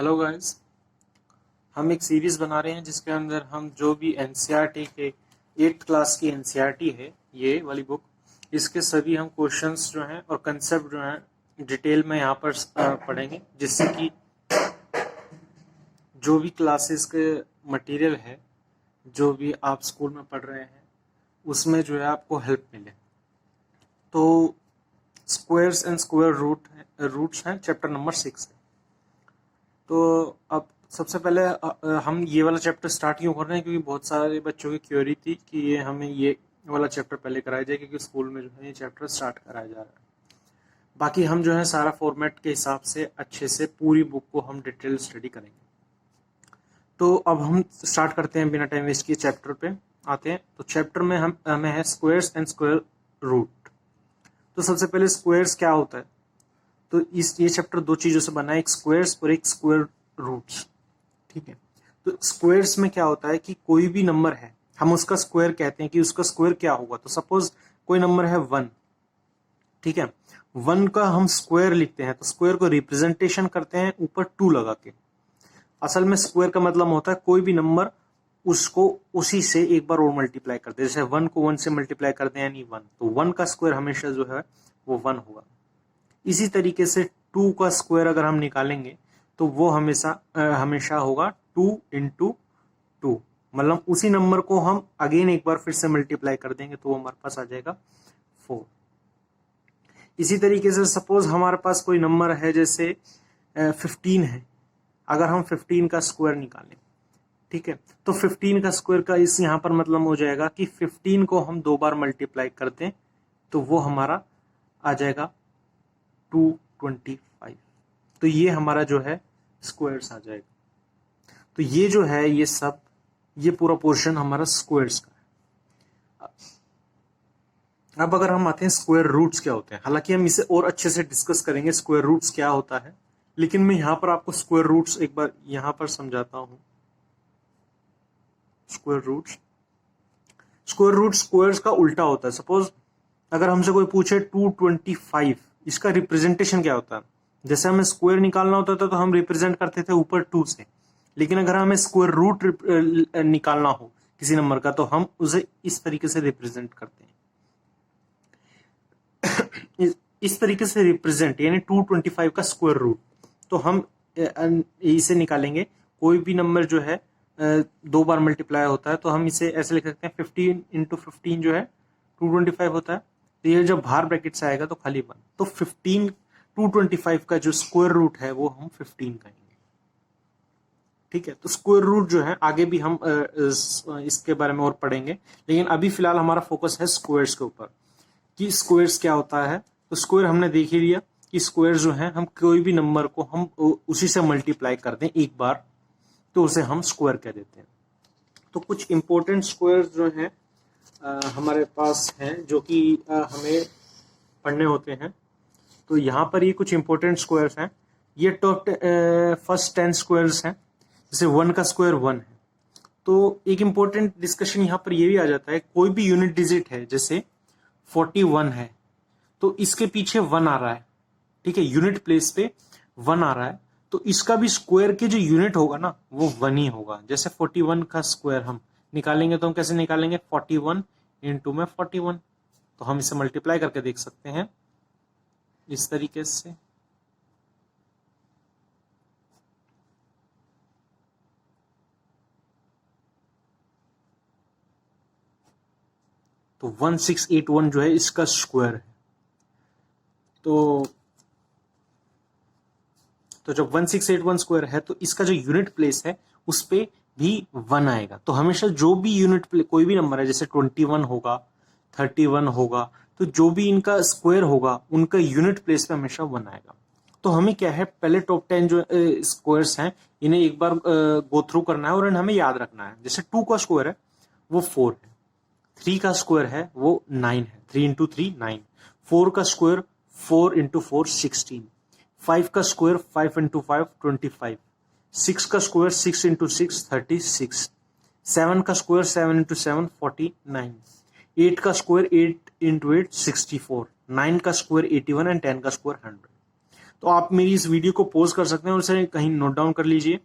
Hello guys, हम एक series बना रहे हैं जिसके अंदर हम जो भी एनसीईआरटी के 8th क्लास की एनसीईआरटी है, ये वाली बुक, इसके सभी हम क्वेश्चंस जो हैं और कंसेप्ट जो हैं डिटेल में यहाँ पर पढ़ेंगे, जिससे कि जो भी क्लासेस के मटेरियल है, जो भी आप स्कूल में पढ़ रहे हैं, उसमें जो है आपको हेल्प मिले। तो स्क्वायर्स एंड स्क्वायर रूट्स हैं, चैप्टर नंबर 6 है। तो अब सबसे पहले हम ये वाला चैप्टर स्टार्ट क्यों कर रहे हैं, क्योंकि बहुत सारे बच्चों की क्वेरी थी कि ये हमें ये वाला चैप्टर पहले कराया जाए, क्योंकि स्कूल में जो है ये चैप्टर स्टार्ट कराया जा रहा है। बाकी हम जो है सारा फॉर्मेट के हिसाब से अच्छे से पूरी बुक को हम डिटेल स्टडी करेंगे। तो अब हम स्टार्ट करते हैं बिना टाइम वेस्ट किए, चैप्टर पे आते हैं। तो चैप्टर में हमें है स्क्वायर्स एंड स्क्वायर रूट। तो सबसे पहले स्क्वायर्स क्या होता है, तो ये चैप्टर दो चीजों से बना है, एक स्क्वायर्स और एक स्क्वायर रूट्स। ठीक है, तो स्क्वायर्स में क्या होता है कि कोई भी नंबर है, हम उसका स्क्वायर कहते हैं कि उसका स्क्वायर क्या होगा। तो सपोज कोई नंबर है 1, ठीक है, 1 का हम स्क्वायर लिखते हैं, तो स्क्वायर को रिप्रेजेंटेशन करते हैं ऊपर 2 लगा के। असल में स्क्वायर का मतलब होता है कोई भी नंबर उसको उसी से एक बार और मल्टीप्लाई करते हैं। जैसे 1 को 1 से मल्टीप्लाई करते हैं यानी 1, तो 1 का स्क्वायर हमेशा जो है वो 1 होगा। इसी तरीके से 2 का स्क्वायर अगर हम निकालेंगे तो वो हमेशा होगा 2 इंटू 2, मतलब उसी नंबर को हम अगेन एक बार फिर से मल्टीप्लाई कर देंगे तो वो हमारे पास आ जाएगा 4। इसी तरीके से सपोज हमारे पास कोई नंबर है जैसे 15 है, अगर हम 15 का स्क्वायर निकालें, ठीक है, तो 15 का स्क्वायर का इस यहाँ पर मतलब हो जाएगा कि 15 को हम 2 बार मल्टीप्लाई कर दें तो वो हमारा आ जाएगा 225। तो ये हमारा जो है स्क्वायर्स आ जाएगा। तो ये जो है ये पूरा पोर्शन हमारा स्क्वायर्स का है। अब अगर हम आते हैं स्क्वायर रूट्स क्या होते हैं, हालांकि हम इसे और अच्छे से डिस्कस करेंगे स्क्वायर रूट्स क्या होता है, लेकिन मैं यहां पर आपको स्क्वायर रूट्स एक बार यहां पर समझाता हूं। स्क्वायर रूट स्क्वायर्स का उल्टा होता है। सपोज अगर हमसे कोई पूछे 225, इसका रिप्रेजेंटेशन क्या होता है। जैसे हमें स्क्वायर निकालना होता था तो हम रिप्रेजेंट करते थे ऊपर 2 से, लेकिन अगर हमें स्क्वायर रूट निकालना हो किसी नंबर का तो हम उसे इस तरीके से रिप्रेजेंट करते हैं। इस तरीके से रिप्रेजेंट यानी 225 का स्क्वायर रूट। तो हम इसे निकालेंगे, कोई भी नंबर जो है 2 बार मल्टीप्लाई होता है तो हम इसे ऐसे लिख सकते हैं 15 इंटू 15 जो है 225 होता है। तो ये जब बाहर ब्रैकेट से आएगा तो खाली 1, तो 225 का जो स्क्वायर रूट है वो हम 15 कहेंगे। ठीक है, तो स्क्वायर रूट जो है आगे भी हम इसके बारे में और पढ़ेंगे, लेकिन अभी फिलहाल हमारा फोकस है स्क्वायर्स के ऊपर कि स्क्वायर्स क्या होता है। तो स्क्वायर हमने देख ही लिया कि स्क्वायर जो है हम कोई भी नंबर को हम उसी से मल्टीप्लाई कर दें एक बार तो उसे हम स्क्वायर कह देते हैं। तो कुछ इंपॉर्टेंट स्क्वायर जो हैं हमारे पास हैं जो कि हमें पढ़ने होते हैं। तो यहाँ पर ये कुछ इंपॉर्टेंट स्क्वायर्स हैं। ये टॉप फर्स्ट 10 स्क्वायर्स हैं। जैसे 1 का स्क्वायर 1 है, तो एक इंपॉर्टेंट डिस्कशन यहाँ पर ये भी आ जाता है, कोई भी यूनिट डिजिट है जैसे 41 है तो इसके पीछे 1 आ रहा है, ठीक है, यूनिट प्लेस पे 1 आ रहा है, तो इसका भी स्क्वायर के जो यूनिट होगा ना वो 1 ही होगा। जैसे 41 का स्क्वायर हम निकालेंगे तो हम कैसे निकालेंगे, 41 इंटू में 41, तो हम इसे मल्टीप्लाई करके देख सकते हैं इस तरीके से। तो 1681 जो है इसका स्क्वायर है। तो जब 1681 स्क्वायर है तो इसका जो यूनिट प्लेस है उस पे भी 1 आएगा। तो हमेशा जो भी यूनिट प्लेस कोई भी नंबर है जैसे 21 होगा, 31 होगा, तो जो भी इनका स्क्वायर होगा उनका यूनिट प्लेस पे हमेशा 1 आएगा। तो हमें क्या है, पहले टॉप 10 जो स्क्वायर्स हैं इन्हें एक बार गो थ्रू करना है और इन्हें हमें याद रखना है। जैसे 2 का स्क्वायर है वो 4 है, 3 का स्क्वायर है वो 9 है, 3 इंटू 3 9, 4 का स्क्वायर 4 इंटू 4 16, 5 का स्क्वायर 5 इंटू 5 25, 6 का स्क्वायर 6 इंटू 6 36, 7 का स्क्वायर 7 इंटू 7 49, 8 का स्क्वायर 8 इंटू 8 64, 9 का स्क्वायर 81 एंड 10 का स्क्वायर 100। तो आप मेरी इस वीडियो को पॉज कर सकते हैं और उसे कहीं नोट डाउन कर लीजिए।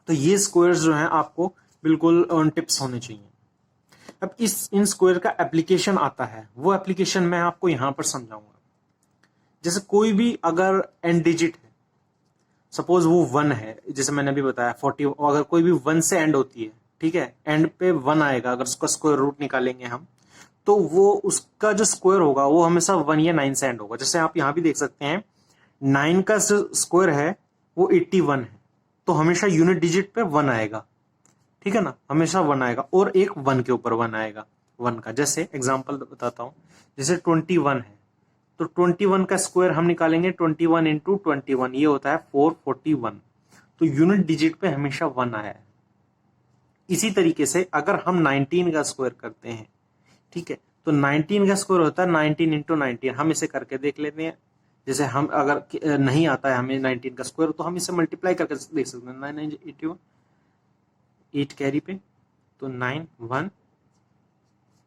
तो ये स्क्वायर्स जो हैं आपको बिल्कुल ऑन टिप्स होने चाहिए। अब इन स्क्वायर का एप्लीकेशन आता है, वो एप्लीकेशन मैं आपको यहां पर समझाऊंगा। जैसे कोई भी अगर एंड डिजिट है, सपोज वो 1 है, जैसे मैंने अभी बताया 40, अगर कोई भी 1 से एंड होती है, ठीक है, एंड पे 1 आएगा, अगर उसका स्क्वायर रूट निकालेंगे हम, तो वो उसका जो स्क्वायर होगा वो हमेशा 1 या 9 से एंड होगा। जैसे आप यहां भी देख सकते हैं 9 का स्क्वायर है वो 81 है, तो हमेशा यूनिट डिजिट पे 1 आएगा, ठीक है ना, हमेशा 1 आएगा और एक 1 के ऊपर 1 आएगा 1 का। जैसे एग्जांपल बताता हूं, जैसे 21 है, तो 21 का स्क्वायर हम निकालेंगे 21 इंटू 21, ये होता है 441, तो यूनिट डिजिट पे हमेशा 1 आया है। इसी तरीके से अगर हम 19 का स्क्वायर करते हैं, ठीक है, तो 19 का स्क्वायर होता है 19 इंटू 19, हम इसे करके देख लेते हैं। जैसे हम अगर नहीं आता है हमें 19 का स्क्वायर, तो हम इसे मल्टीप्लाई करके देख सकते हैं। 9 9 81, 8 कैरी पे, तो 9 1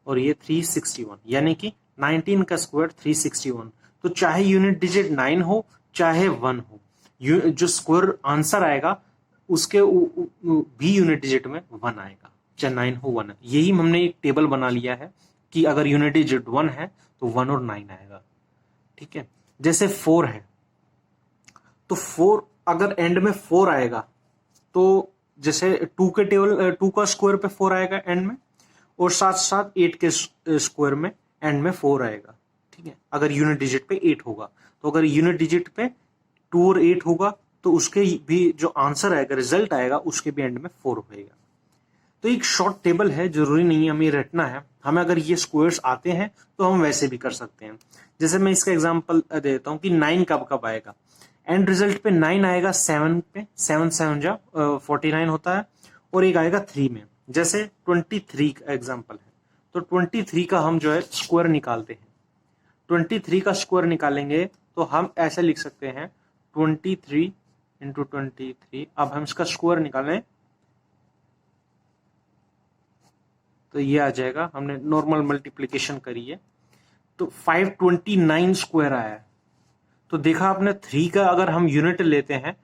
और ये 361, यानी कि 19 का स्क्वायर 361। तो चाहे यूनिट डिजिट 9 हो चाहे 1 हो, जो स्क्वायर आंसर आएगा उसके भी यूनिट डिजिट में 1 आएगा, चाहे 9 हो 1 है। यही हमने एक टेबल बना लिया है कि अगर यूनिट डिजिट 1 है तो 1 और 9 आएगा, ठीक है। जैसे 4 है, तो 4 अगर एंड में 4 आएगा, तो जैसे 2 के टेबल 2 का स्क्वायर पे 4 आएगा एंड में, और साथ साथ 8 के स्क्वायर में एंड में 4 आएगा, ठीक है, अगर यूनिट डिजिट पे 8 होगा। तो अगर यूनिट डिजिट पे 2 और 8 होगा तो उसके भी जो आंसर आएगा, रिजल्ट आएगा, उसके भी एंड में 4 होएगा। तो एक शॉर्ट टेबल है, जरूरी नहीं है हमें रटना है, हमें अगर ये स्क्वायर्स आते हैं तो हम वैसे भी कर सकते हैं। जैसे मैं इसका एग्जांपल देता हूं कि 9 कब कब आएगा, एंड रिजल्ट पे 9 आएगा 7 पे, 7 7 जा 49 होता है, और एक आएगा 3 में। जैसे 23 का एग्जांपल है, तो 23 का हम जो है स्क्वायर निकालते हैं। 23 का स्क्वायर निकालेंगे तो हम ऐसे लिख सकते हैं 23 इंटू 23। अब हम इसका स्क्वायर निकालें तो ये आ जाएगा, हमने नॉर्मल मल्टीप्लीकेशन करी है तो 529 स्क्वायर आया है। तो देखा आपने, 3 का अगर हम यूनिट लेते हैं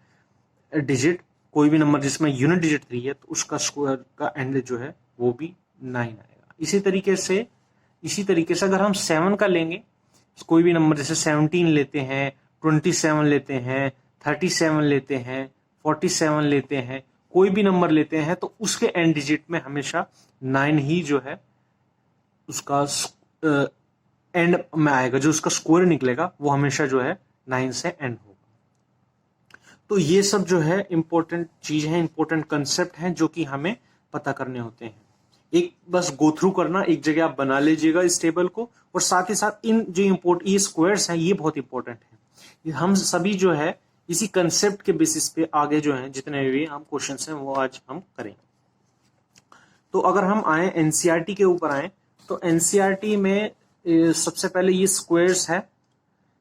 डिजिट, कोई भी नंबर जिसमें यूनिट डिजिट 3 है, तो उसका स्क्वायर का एंड जो है वो भी 9 आएगा। इसी तरीके से अगर हम 7 का लेंगे, कोई भी नंबर जैसे 17 लेते हैं, 27 लेते हैं, 37 लेते हैं, 47 लेते हैं, कोई भी नंबर लेते हैं, तो उसके एंड डिजिट में हमेशा 9 ही जो है उसका एंड में आएगा, जो उसका स्क्वायर निकलेगा वो हमेशा जो है 9 से एंड होगा। तो ये सब जो है इंपॉर्टेंट चीज है, इंपॉर्टेंट कंसेप्ट हैं जो कि हमें पता करने होते हैं। एक बस गो थ्रू करना, एक जगह आप बना लीजिएगा इस टेबल को, और साथ ही साथ इन जो ये स्क्वायर्स हैं ये बहुत इंपॉर्टेंट है। हम सभी जो है इसी कंसेप्ट के बेसिस पे आगे जो है जितने भी हम क्वेश्चंस हैं वो आज हम करेंगे। तो अगर हम आए एनसीईआरटी के ऊपर आए, तो एनसीईआरटी में सबसे पहले ये स्क्वायर्स है,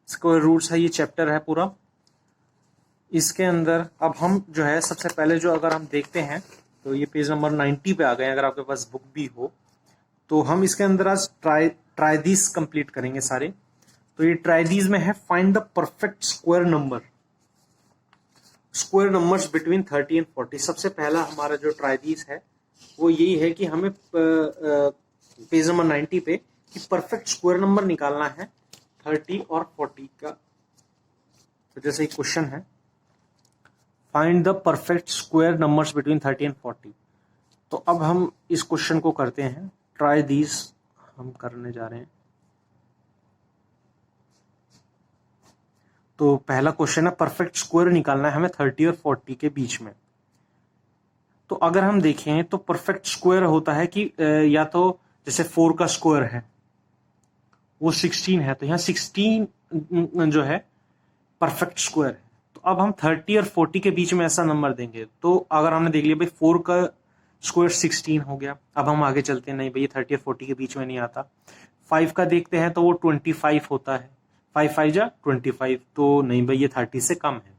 स्क्वायर रूट्स है, ये चैप्टर है पूरा। इसके अंदर अब हम जो है सबसे पहले जो अगर हम देखते हैं तो ये पेज नंबर 90 पे आ गए, अगर आपके पास बुक भी हो तो हम इसके अंदर आज ट्राई दीज कंप्लीट करेंगे सारे। तो ये ट्राई दीज में है find the perfect square numbers between 30 and 40। सबसे पहला हमारा जो ट्राई दीज है वो यही है कि हमें पेज नंबर 90 पे कि परफेक्ट स्क्वायर नंबर निकालना है 30 और 40 का। तो जैसे एक क्वेश्चन है, find the perfect square numbers between 30 and 40। तो अब हम इस क्वेश्चन को करते हैं, ट्राई दीज हम करने जा रहे हैं। तो पहला क्वेश्चन है परफेक्ट स्क्वायर निकालना है हमें 30 और 40 के बीच में। तो अगर हम देखें तो परफेक्ट स्क्वायर होता है कि या तो जैसे 4 का स्क्वायर है वो 16 है, तो यहाँ 16 जो है परफेक्ट स्क्वायर है। तो अब हम 30 और 40 के बीच में ऐसा नंबर देंगे। तो अगर हमने देख लिया भाई 4 का स्क्वायर 16 हो गया, अब हम आगे चलते हैं, नहीं भाई 30 और 40 के बीच में नहीं आता। 5 का देखते हैं तो वो 25 होता है, 5 5 जा 25, तो नहीं भाई ये 30 से कम है।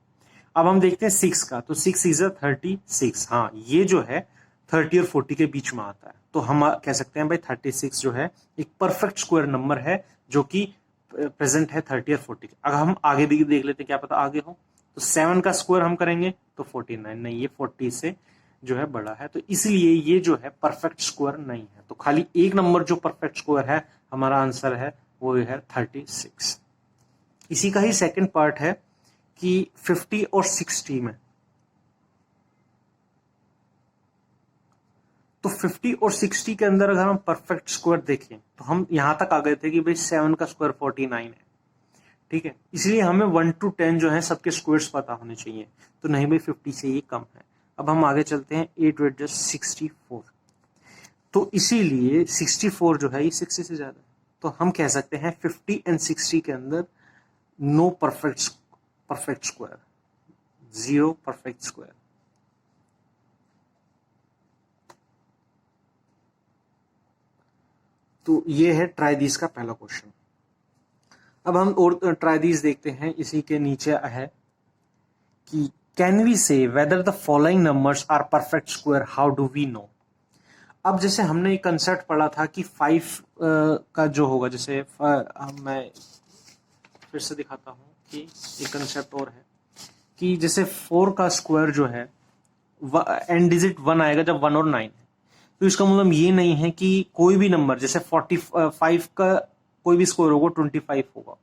अब हम देखते हैं 6 का, तो 6 इज 36, हाँ ये जो है 30 और 40 के बीच में आता है। तो हम कह सकते हैं भाई 36 जो है एक परफेक्ट स्क्वायर नंबर है जो कि प्रेजेंट है 30 और 40। अगर हम आगे भी देख लेते हैं, क्या पता आगे हो, तो 7 का स्क्वायर हम करेंगे तो 49, नहीं ये 40 से जो है बड़ा है, तो इसलिए ये जो है परफेक्ट स्क्वायर नहीं है। तो खाली एक नंबर जो परफेक्ट स्क्वायर है, हमारा आंसर है वो है 36। इसी का ही सेकंड पार्ट है कि 50 और 60 में, तो 50 और 60 के अंदर अगर हम परफेक्ट स्क्वायर देखें तो हम यहां तक आ गए थे कि भाई 7 का स्क्वायर 49 है, ठीक है, इसलिए हमें 1 to 10 जो है सबके स्क्वायर्स पता होने चाहिए, तो नहीं भाई 50 से ये कम है। अब हम आगे चलते हैं, 8 8 64, तो इसीलिए 64 जो है ये 60 से ज्यादा है, तो हम कह सकते हैं 50 एंड 60 के अंदर no perfect square, 0 perfect square. तो ये है ट्राई दिस का पहला क्वेश्चन। अब हम और ट्राई दिस देखते हैं, इसी के नीचे है कि can we say whether the following numbers are perfect square, how do we know. अब जैसे हमने एक कंसेप्ट पढ़ा था कि 5 का जो होगा, जैसे मैं फिर से दिखाता हूं कि एक कंसेप्ट और है कि जैसे 4 का स्क्वायर जो है एंड डिजिट 1 आएगा जब 1 और 9 है, तो इसका मतलब ये नहीं है कि कोई भी नंबर जैसे 45 का कोई भी स्क्वायर होगा 25 होगा,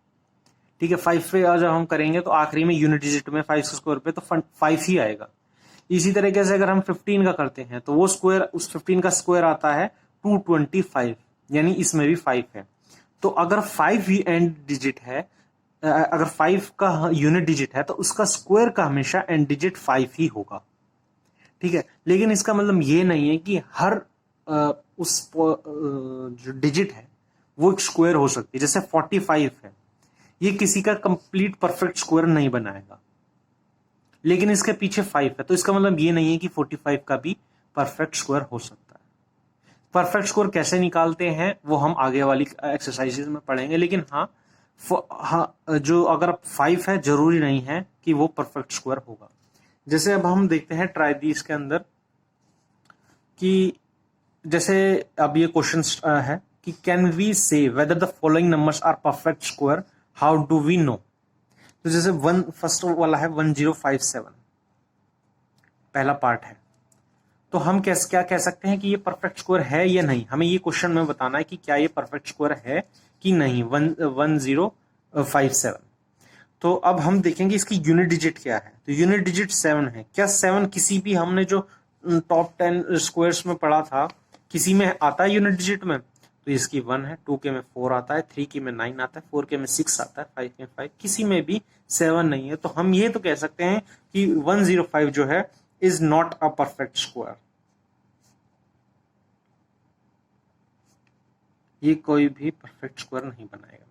ठीक है। 5 पे जब हम करेंगे तो आखिरी में यूनिट डिजिट में 5 के स्क्वायर पे तो 5 ही आएगा। इसी तरीके से अगर हम 15 का करते हैं तो वो स्क्वायर, उस 15 का स्क्वायर आता है 225, यानी इसमें भी 5 है। तो अगर 5 ही एंड डिजिट है, अगर 5 का यूनिट डिजिट है तो उसका स्क्वायर का हमेशा एंड डिजिट 5 ही होगा, ठीक है। लेकिन इसका मतलब ये नहीं है कि हर उस जो डिजिट है वो एक स्क्वायर हो सकती है। जैसे 45 है, ये किसी का कंप्लीट परफेक्ट स्क्वायर नहीं बनाएगा, लेकिन इसके पीछे 5 है, तो इसका मतलब ये नहीं है कि 45 का भी परफेक्ट स्क्वायर हो सकता है। परफेक्ट स्क्वायर कैसे निकालते हैं वो हम आगे वाली एक्सरसाइजेज में पढ़ेंगे, लेकिन हाँ, जो अगर 5 है जरूरी नहीं है कि वो परफेक्ट स्क्वायर होगा। जैसे अब हम देखते हैं ट्राई दिस के अंदर कि जैसे अब ये क्वेश्चन है कि can we say whether the following numbers are perfect square, how do we know. तो जैसे फर्स्ट वाला है 1057, पहला पार्ट है, तो हम क्या कह सकते हैं कि ये परफेक्ट स्क्वायर है या नहीं। हमें ये क्वेश्चन में बताना है कि क्या ये परफेक्ट स्क्वायर है कि नहीं। 1057, तो अब हम देखेंगे इसकी यूनिट डिजिट क्या है, तो यूनिट डिजिट 7 है। क्या 7 किसी भी हमने जो टॉप 10 स्क्वायर्स में पढ़ा था किसी में आता है यूनिट डिजिट में, तो इसकी 1 है, 2 के में 4 आता है, 3 के में 9 आता है, 4 के में 6 आता है, 5 के में 5, किसी में भी 7 नहीं है। तो हम ये तो कह सकते हैं कि 105 जो है is not a perfect square, ये कोई भी परफेक्ट स्क्वायर नहीं बनाएगा।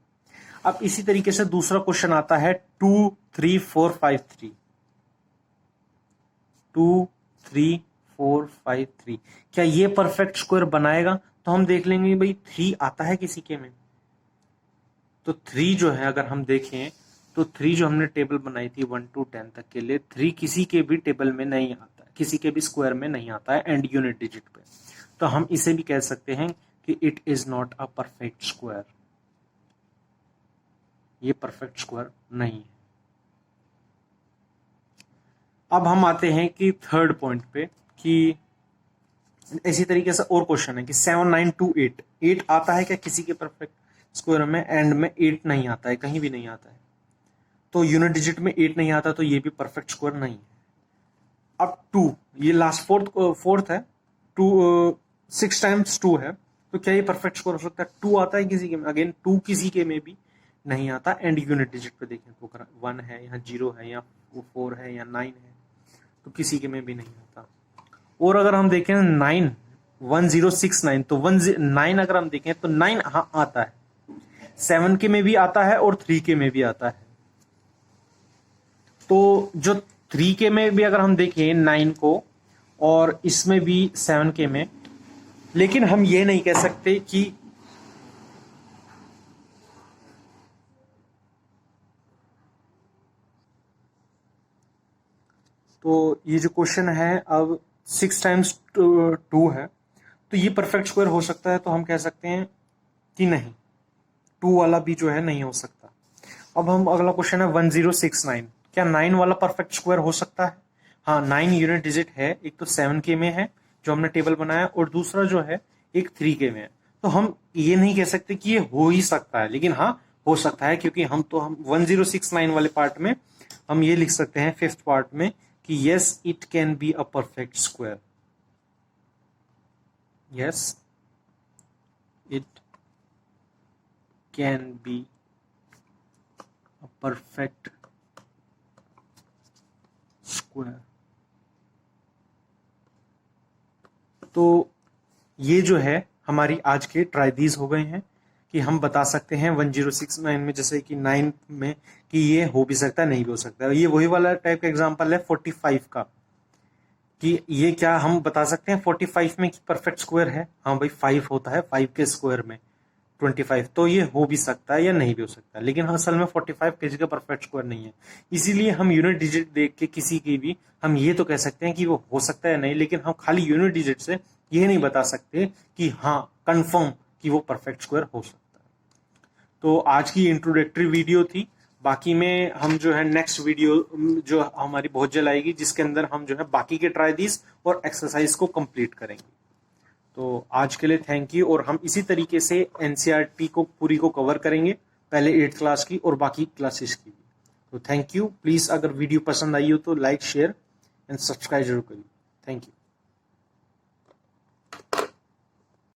अब इसी तरीके से दूसरा क्वेश्चन आता है 23453, 23453, क्या ये परफेक्ट स्क्वायर बनाएगा। तो हम देख लेंगे भाई 3 आता है किसी के में, तो 3 जो है अगर हम देखें तो 3 जो हमने टेबल बनाई थी 1 to 10 तक के लिए, 3 किसी के भी टेबल में नहीं आता है, किसी के भी स्क्वायर में नहीं आता है एंड यूनिट डिजिट पे, तो हम इसे भी कह सकते हैं कि it is not a perfect square, ये परफेक्ट स्क्वायर नहीं है। अब हम आते हैं कि थर्ड पॉइंट पे कि इसी तरीके से और क्वेश्चन है कि 7928, 8 आता है क्या किसी के परफेक्ट स्क्वायर में, एंड में 8 नहीं आता है, कहीं भी नहीं आता है, तो यूनिट डिजिट में 8 नहीं आता, तो ये भी परफेक्ट स्क्वायर नहीं है। अब 2, ये लास्ट फोर्थ है, 2 6 times 2 है, तो क्या ये परफेक्ट स्क्वायर हो सकता है। 2 आता है किसी के में, अगेन 2 किसी के में भी नहीं आता, एंड यूनिट डिजिट पे देखें तो 1 है, यहाँ 0 है, या 4 है, या 9 है, तो किसी के में भी नहीं आता। और अगर हम देखें 9, 1069, तो 9 अगर हम देखें तो 9 हाँ आता है, 7 के में भी आता है और 3 के में भी आता है। तो जो 3 के में भी अगर हम देखें 9 को, और इसमें भी 7 के में, लेकिन हम ये नहीं कह सकते कि तो ये जो क्वेश्चन है अब 6 times 2 है, तो ये परफेक्ट स्क्वायर हो सकता है, तो हम कह सकते हैं कि नहीं, 2 वाला भी जो है नहीं हो सकता। अब हम अगला क्वेश्चन है 1069, क्या 9 वाला परफेक्ट स्क्वायर हो सकता है? हाँ, 9 यूनिट डिजिट है, एक तो 7K में है जो हमने टेबल बनाया, और दूसरा जो है एक 3K में है। तो हम ये नहीं कह सकते कि ये हो ही सकता है, लेकिन हाँ हो सकता है, क्योंकि हम 1069 वाले पार्ट में हम ये लिख सकते हैं, फिफ्थ पार्ट में, कि yes it can be a perfect square. Yes it can be a perfect square. तो ये जो है हमारी आज के ट्राई दीज हो गए हैं कि हम बता सकते हैं 1069 में, जैसे कि 9 में, कि ये हो भी सकता है, नहीं भी हो सकता है। ये वही वाला टाइप का एग्जांपल है 45 का, कि ये क्या हम बता सकते हैं 45 में कि परफेक्ट स्क्वायर है? हाँ भाई, 5 होता है, 5 के स्क्वायर में 25, तो ये हो भी सकता है या नहीं भी हो सकता है, लेकिन असल में 45 केजी का परफेक्ट स्क्वायर नहीं है। इसीलिए हम यूनिट डिजिट देख के किसी की भी हम ये तो कह सकते हैं कि वो हो सकता है नहीं, लेकिन हम खाली यूनिट डिजिट से ये नहीं बता सकते कि हाँ कंफर्म कि वो परफेक्ट स्क्वायर हो सकता है। तो आज की इंट्रोडक्टरी वीडियो थी। बाकी में हम जो है नेक्स्ट वीडियो जो हमारी बहुत जल्द आएगी, जिसके अंदर हम जो है बाकी के ट्राई दीज और एक्सरसाइज को कंप्लीट करेंगे। तो आज के लिए थैंक यू, और हम इसी तरीके से एनसीईआरटी को पूरी को कवर करेंगे, पहले 8th क्लास की और बाकी क्लासेस की भी। तो थैंक यू। प्लीज अगर वीडियो पसंद आई हो तो लाइक, शेयर एंड सब्सक्राइब जरूर करिए। Thank you.